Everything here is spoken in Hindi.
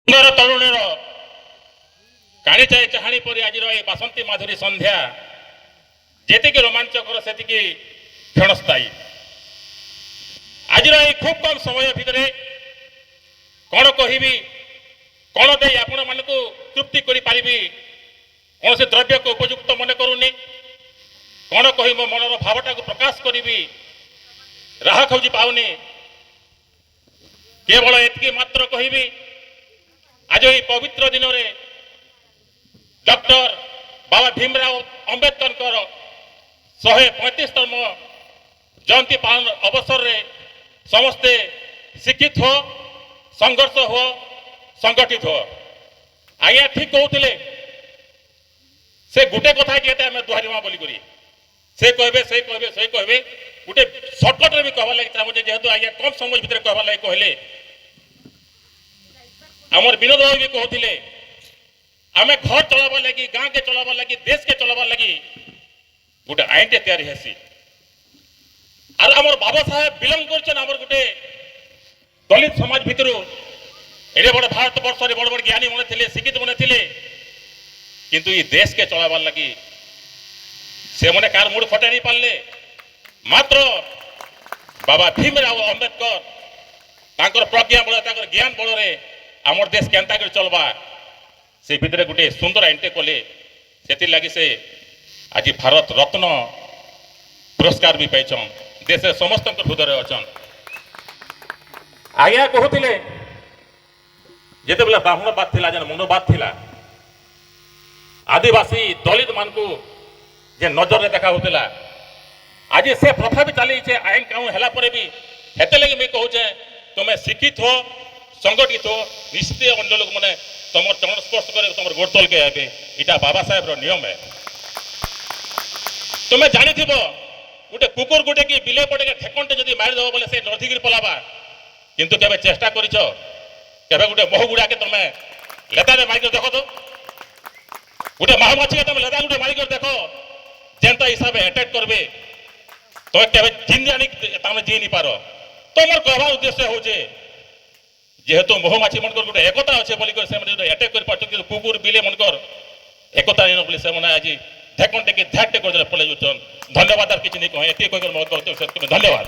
ସୁନ୍ଦର ତରୁଣୀର କାଣିଚାଏ ଚାହାଣୀ ପରି ଆଜିର ଏହି ବାସନ୍ତୀ ମାଧୁରୀ ସନ୍ଧ୍ୟା ଯେତିକି ରୋମାଞ୍ଚକର ସେତିକି କ୍ଷଣସ୍ଥାୟୀ। ଆଜିର ଏହି ଖୁବ୍ କମ୍ ସମୟ ଭିତରେ କ'ଣ କହିବି, କ'ଣ ଦେଇ ଆପଣମାନଙ୍କୁ ତୃପ୍ତି କରିପାରିବି, କୌଣସି ଦ୍ରବ୍ୟକୁ ଉପଯୁକ୍ତ ମନେ କରୁନି। କ'ଣ କହି ମୋ ମନର ଭାବଟାକୁ ପ୍ରକାଶ କରିବି, ରାହା ଖୋଜି ପାଉନି। କେବଳ ଏତିକି ମାତ୍ର କହିବି, आज ये पवित्र दिन में डॉक्टर बाबा भीमराव अंबेडकर 135तम जयंती पालन अवसर रे समस्ते शिक्षित हो, संघर्ष हो, संगठित हो। आज्ञा ठीक कहते से गोटे कथा कहते आम दुहरीमा बोलिकी से कहबे गोटे सर्टकट भी कहबार लगे चाहूँ जेहेतु आज्ञा कम समय भितर कहबार लगे कहले आमर विनोद भाई भी कहते आम घर चलाबार लगी, गाँ के चलाबार लगी, देश के चलाबार लगी गोटे आईन टे तैयारी हेसी। और आमर बाबा साहेब बिलंग कर गोटे दलित समाज भितर एडे बड़ भारत वर्ष बड़ बड़ ज्ञानी मन थे, शिक्षित मन थे, किंतु ये देश के चलाबार लगी से मैंने कार मुड़ फटाई नहीं पारे। मात्र बाबा भीमराव अंबेडकर तांकर प्रज्ञा बल तांकर ज्ञान बल रे आमर देश केन्ता कर चलबा से भितर गोटे सुंदर आईनटे कले। से लगी से आज भारत रत्न पुरस्कार भी पाइछन, देश समस्त हृदय अच्छन। आज्ञा कहते जिते बेला ब्राह्मणवाद थिला, जन मनोवाद थिला, आदिवासी दलित मान को जे नजर देखा होता, आज से प्रथा भी चली आईन कानून है भी हेते लगे मैं कहूचे तुम्हें शिक्षित हो, संगठित हो, निश्चित अन्य लोग मैंने तुम चरण स्पर्श कर तुम गोड़ तल के आए। यहाँ बाबा साहेब नियम है। तुम्हें जानी थी गोटे कुकुर गोटे कि बिले पटे ठेकंटे जब मारिदेव बोले से नदीगिरी पलाबा, किंतु केबे चेष्टा करिछ केबे गोटे महु गुड़ा के तुम लेतारे मारिक देख तो गोटे महामाछी के तुम लेता गोटे मारिक देख जेनता हिसाब से अटैक करबे तो केबे जिन जानी तुम जी नहीं पार। तुम कहवा उद्देश्य हो जेहेतु महुमाछी मनकर गोटे एकता अच्छे बोलिक अटैक कर कुकुर बिले मनकर एकता नहीं से आज धेकंटे कि ध्याटे कर पलि जाऊन। धन्यवाद। किसी नहीं कहे ये धन्यवाद।